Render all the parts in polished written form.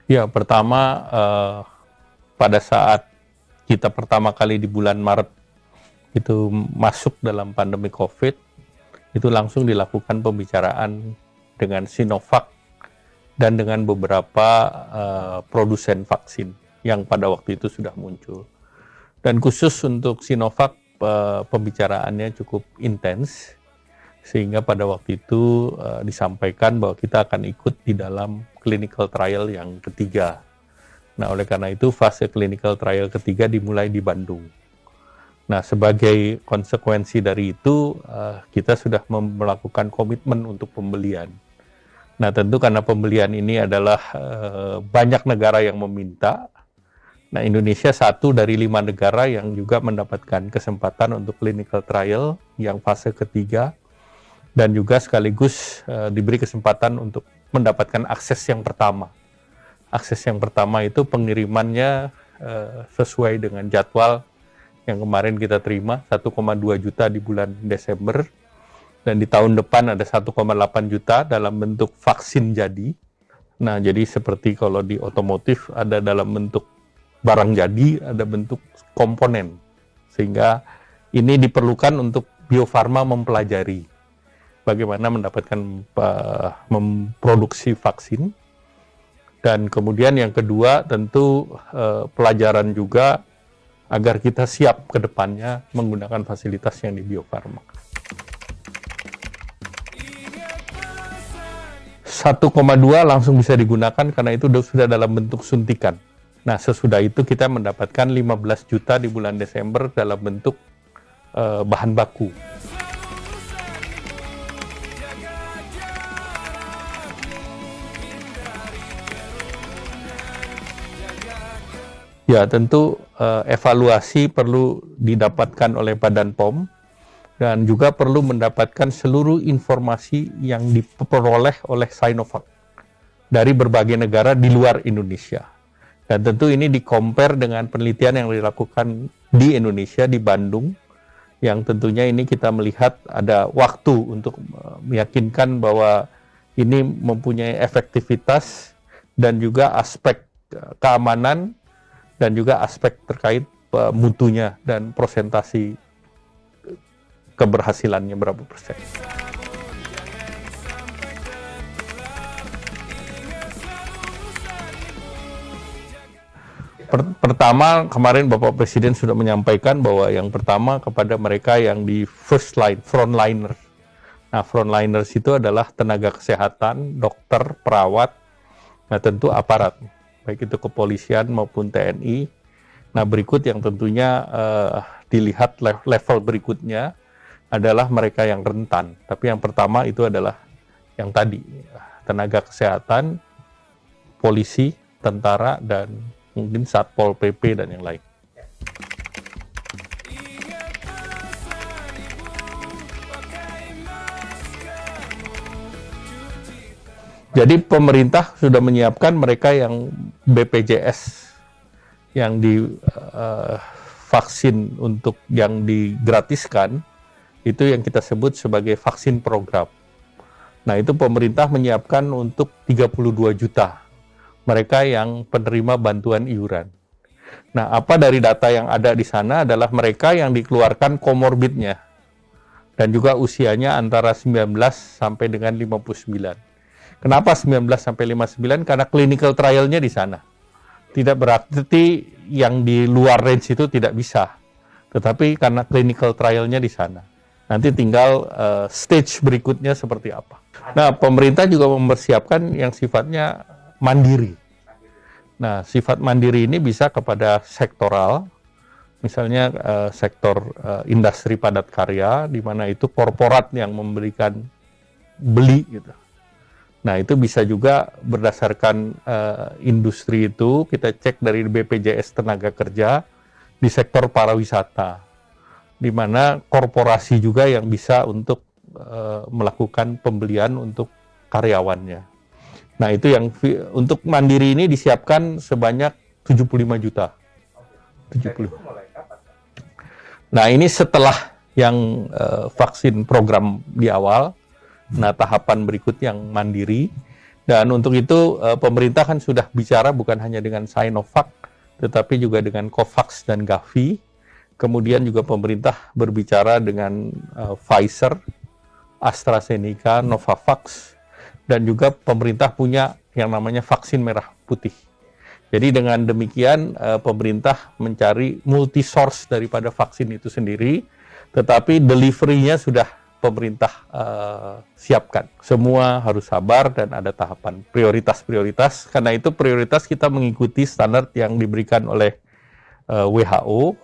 Ya, pertama pada saat kita pertama kali di bulan Maret itu masuk dalam pandemi COVID, itu langsung dilakukan pembicaraan dengan Sinovac dan dengan beberapa produsen vaksin yang pada waktu itu sudah muncul. Dan khusus untuk Sinovac, pembicaraannya cukup intens, sehingga pada waktu itu disampaikan bahwa kita akan ikut di dalam clinical trial yang ketiga. Nah, oleh karena itu fase clinical trial ketiga dimulai di Bandung. Nah, sebagai konsekuensi dari itu, kita sudah melakukan komitmen untuk pembelian. Nah, tentu karena pembelian ini adalah banyak negara yang meminta. Nah, Indonesia satu dari 5 negara yang juga mendapatkan kesempatan untuk clinical trial yang fase ketiga, dan juga sekaligus diberi kesempatan untuk mendapatkan akses yang pertama. Akses yang pertama itu pengirimannya sesuai dengan jadwal yang kemarin kita terima, 1,2 juta di bulan Desember, dan di tahun depan ada 1,8 juta dalam bentuk vaksin jadi. Nah, jadi seperti kalau di otomotif ada dalam bentuk barang jadi, ada bentuk komponen. Sehingga ini diperlukan untuk Bio Farma mempelajari bagaimana mendapatkan memproduksi vaksin. Dan kemudian yang kedua tentu pelajaran juga agar kita siap ke depannya menggunakan fasilitas yang di Bio Farma. 1,2 langsung bisa digunakan karena itu sudah dalam bentuk suntikan. Nah, sesudah itu kita mendapatkan 15 juta di bulan Desember dalam bentuk bahan baku. Ya, tentu evaluasi perlu didapatkan oleh Badan POM dan juga perlu mendapatkan seluruh informasi yang diperoleh oleh Sinovac dari berbagai negara di luar Indonesia. Dan tentu ini di-compare dengan penelitian yang dilakukan di Indonesia, di Bandung, yang tentunya ini kita melihat ada waktu untuk meyakinkan bahwa ini mempunyai efektivitas dan juga aspek keamanan dan juga aspek terkait mutunya dan prosentasi keberhasilannya berapa persen. Pertama, kemarin Bapak Presiden sudah menyampaikan bahwa yang pertama kepada mereka yang di first line, frontliners. Nah, frontliners itu adalah tenaga kesehatan, dokter, perawat, nah tentu aparat, baik itu kepolisian maupun TNI. Nah, berikut yang tentunya dilihat level berikutnya adalah mereka yang rentan. Tapi yang pertama itu adalah yang tadi, tenaga kesehatan, polisi, tentara, dan mungkin Satpol PP dan yang lain. Jadi pemerintah sudah menyiapkan mereka yang BPJS, yang di vaksin untuk yang digratiskan, itu yang kita sebut sebagai vaksin program. Nah, itu pemerintah menyiapkan untuk 32 juta mereka yang penerima bantuan iuran. Nah, apa dari data yang ada di sana adalah mereka yang dikeluarkan komorbidnya dan juga usianya antara 19 sampai dengan 59. Kenapa 19 sampai 59? Karena clinical trial-nya di sana. Tidak berarti yang di luar range itu tidak bisa, tetapi karena clinical trial-nya di sana. Nanti tinggal stage berikutnya seperti apa. Nah, pemerintah juga mempersiapkan yang sifatnya mandiri. Nah, sifat mandiri ini bisa kepada sektoral, misalnya sektor industri padat karya, di mana itu korporat yang memberikan beli gitu. Nah, itu bisa juga berdasarkan industri itu, kita cek dari BPJS Tenaga Kerja di sektor pariwisata, di mana korporasi juga yang bisa untuk melakukan pembelian untuk karyawannya. Nah, itu yang untuk mandiri ini disiapkan sebanyak 75 juta. 70. Nah, ini setelah yang vaksin program di awal. Nah, tahapan berikut yang mandiri. Dan untuk itu pemerintah kan sudah bicara bukan hanya dengan Sinovac, tetapi juga dengan Covax dan Gavi. Kemudian juga pemerintah berbicara dengan Pfizer, AstraZeneca, Novavax, dan juga pemerintah punya yang namanya vaksin merah putih. Jadi dengan demikian pemerintah mencari multi source daripada vaksin itu sendiri, tetapi delivery-nya sudah pemerintah siapkan. Semua harus sabar dan ada tahapan prioritas-prioritas. Karena itu prioritas kita mengikuti standar yang diberikan oleh WHO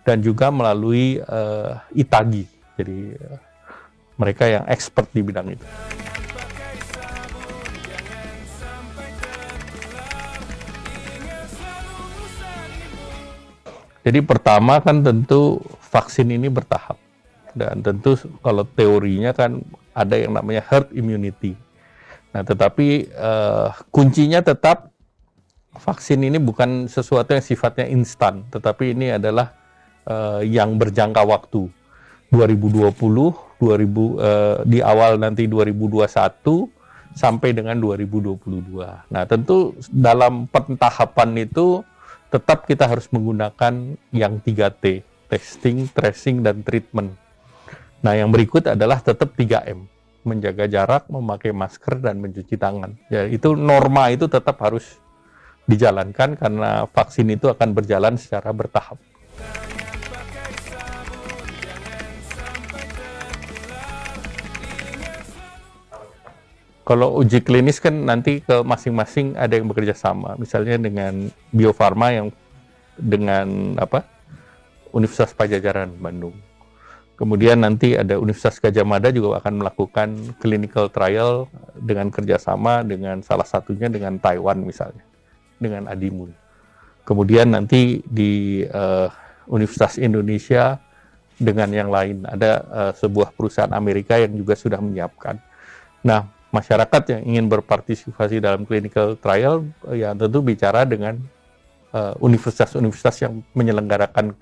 dan juga melalui ITAGI. Jadi mereka yang expert di bidang itu. Jadi pertama kan tentu vaksin ini bertahap. Dan tentu kalau teorinya kan ada yang namanya herd immunity. Nah tetapi kuncinya tetap vaksin ini bukan sesuatu yang sifatnya instan. Tetapi ini adalah yang berjangka waktu. 2020, di awal nanti 2021, sampai dengan 2022. Nah tentu dalam pentahapan itu tetap kita harus menggunakan yang 3T, testing, tracing, dan treatment. Nah, yang berikut adalah tetap 3M, menjaga jarak, memakai masker, dan mencuci tangan. Ya, itu norma itu tetap harus dijalankan karena vaksin itu akan berjalan secara bertahap. Kalau uji klinis kan nanti ke masing-masing ada yang bekerja sama, misalnya dengan Bio Farma yang dengan Universitas Padjadjaran Bandung. Kemudian nanti ada Universitas Gadjah Mada juga akan melakukan clinical trial dengan kerjasama dengan salah satunya dengan Taiwan misalnya, dengan Adimun. Kemudian nanti di Universitas Indonesia dengan yang lain, ada sebuah perusahaan Amerika yang juga sudah menyiapkan. Nah, masyarakat yang ingin berpartisipasi dalam clinical trial ya tentu bicara dengan universitas-universitas yang menyelenggarakan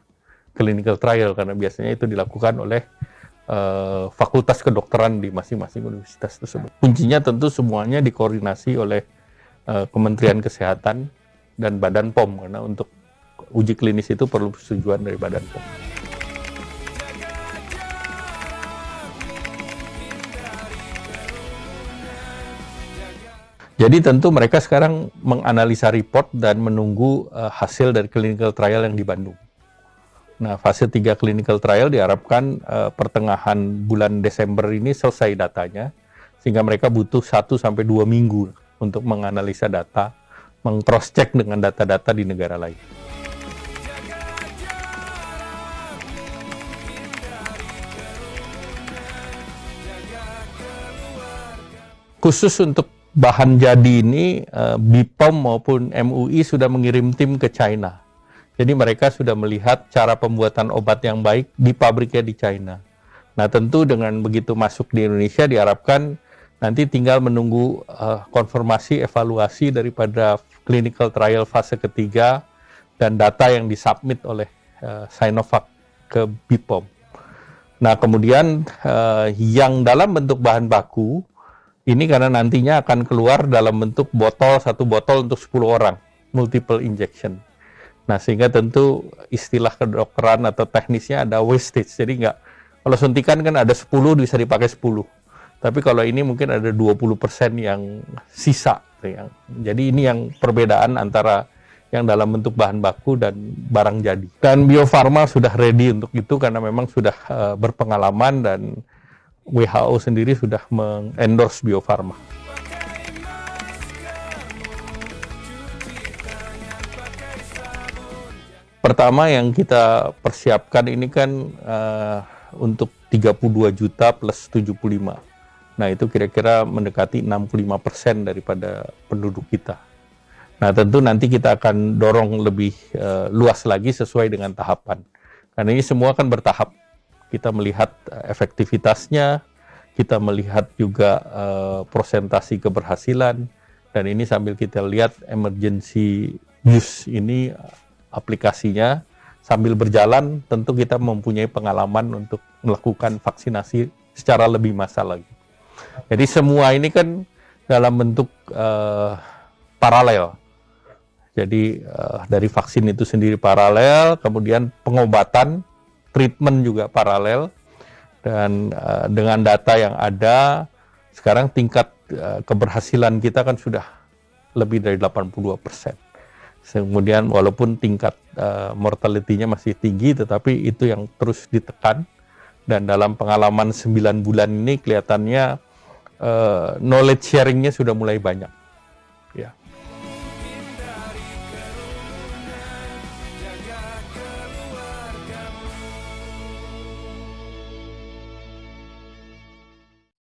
clinical trial, karena biasanya itu dilakukan oleh fakultas kedokteran di masing-masing universitas tersebut. Kuncinya tentu semuanya dikoordinasi oleh Kementerian Kesehatan dan Badan POM, karena untuk uji klinis itu perlu persetujuan dari Badan POM. Jadi tentu mereka sekarang menganalisa report dan menunggu hasil dari clinical trial yang di Bandung. Nah, fase 3 clinical trial diharapkan pertengahan bulan Desember ini selesai datanya, sehingga mereka butuh 1-2 minggu untuk menganalisa data, meng-cross-check dengan data-data di negara lain. Khusus untuk bahan jadi ini, BPOM maupun MUI sudah mengirim tim ke China. Jadi mereka sudah melihat cara pembuatan obat yang baik di pabriknya di China. Nah tentu dengan begitu masuk di Indonesia diharapkan nanti tinggal menunggu konfirmasi evaluasi daripada clinical trial fase ketiga dan data yang disubmit oleh Sinovac ke BPOM. Nah kemudian yang dalam bentuk bahan baku ini karena nantinya akan keluar dalam bentuk botol, 1 botol untuk 10 orang, multiple injection. Nah, sehingga tentu istilah kedokteran atau teknisnya ada wastage. Jadi kalau suntikan kan ada 10 bisa dipakai 10. Tapi kalau ini mungkin ada 20% yang sisa. Jadi ini yang perbedaan antara yang dalam bentuk bahan baku dan barang jadi. Dan Bio Farma sudah ready untuk itu karena memang sudah berpengalaman dan WHO sendiri sudah mengendorse Bio Farma. Pertama yang kita persiapkan ini kan untuk 32 juta plus 75. Nah itu kira-kira mendekati 65% daripada penduduk kita. Nah tentu nanti kita akan dorong lebih luas lagi sesuai dengan tahapan. Karena ini semua kan bertahap. Kita melihat efektivitasnya, kita melihat juga prosentasi keberhasilan, dan ini sambil kita lihat emergency use ini aplikasinya sambil berjalan tentu kita mempunyai pengalaman untuk melakukan vaksinasi secara lebih massal lagi. Jadi semua ini kan dalam bentuk paralel. Jadi dari vaksin itu sendiri paralel, kemudian pengobatan, treatment juga paralel, dan dengan data yang ada, sekarang tingkat keberhasilan kita kan sudah lebih dari 82%. Kemudian walaupun tingkat mortality-nya masih tinggi, tetapi itu yang terus ditekan, dan dalam pengalaman 9 bulan ini kelihatannya knowledge sharing-nya sudah mulai banyak.